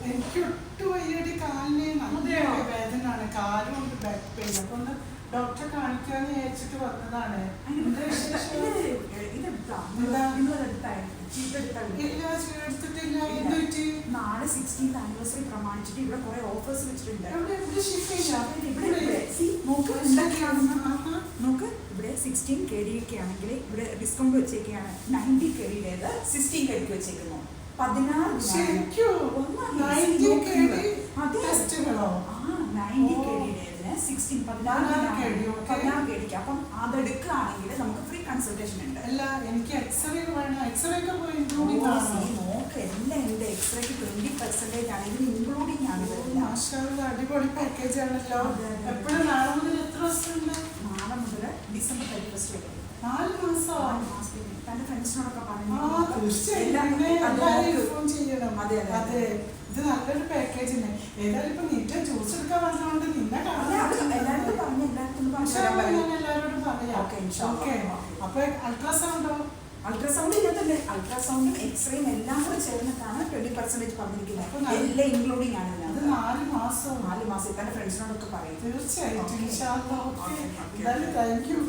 എനിക്ക് ഒട്ടും വയ്യടി, കാലിന് നല്ല വേദനയാണ്, കാലുകൊണ്ട് ബാക്ക് പെയിൻ. അപ്പൊ ഒന്ന് ഡോക്ടറെ കാണിക്കാന്ന് വിചാരിച്ചിട്ട് വന്നതാണ്. എടുത്തിട്ടില്ല. നാളെ 16th ആനിവേഴ്സറി പ്രമാണിച്ചിട്ട് ഇവിടെ കുറെ ഓഫേഴ്സ് വെച്ചിട്ടുണ്ട്. നോക്ക്, ഇവിടെ 16 KD ഒക്കെ ആണെങ്കിൽ ഇവിടെ ഡിസ്കൗണ്ട് വെച്ചേക്കാണ്. 90 KD 16 KD വെച്ചേക്കുന്നു. 16 അപ്പം അതെടുക്കുകയാണെങ്കിൽ നമുക്ക് ഫ്രീ കൺസൾട്ടേഷൻ ഉണ്ട്. അല്ല, എനിക്ക് എക്സ്റേ വേണം. എക്സ്റേ ഒക്കെ നോക്ക്, എല്ലാം ഉണ്ട്. എക്സ്റേക്ക് 20% ആണ്, ഇതിന് ഇൻക്ലൂഡിംഗ് ആണ്. അടിപൊളി പാക്കേജ് ആണല്ലോ. എപ്പോഴും നാളെ മുതൽ എത്ര ദിവസം ഉണ്ട്? നാളെ മുതൽ ഡിസംബർ 31 വരെ 4 മാസം. തന്റെ ഫ്രണ്ട്സിനോടൊക്കെ പറഞ്ഞു. അതെ, ഇത് നല്ലൊരു പാക്കേജ് തന്നെ. ഏതായാലും ഇപ്പൊ നീറ്റ ജ്യൂസ് എടുക്കാൻ വന്നതുകൊണ്ട് നിന്നെ കാണാൻ എല്ലാരോടും പറയാം. അപ്പൊ അൾട്രാസൗണ്ടോ? അൾട്രാസൗണ്ട് ഇതിനകത്തല്ലേ? അൾട്രാസൗണ്ടും എക്സ്റേയും എല്ലാം കൂടെ ചേർന്നിട്ടാണ് 20% പറഞ്ഞിരിക്കുന്നത്. എല്ലാം ഇൻക്ലൂഡിംഗ് ആണ്. അത് 4 മാസം. 4 മാസം. തന്റെ ഫ്രണ്ട്സിനോടൊക്കെ പറയും. തീർച്ചയായിട്ടും. Thank you.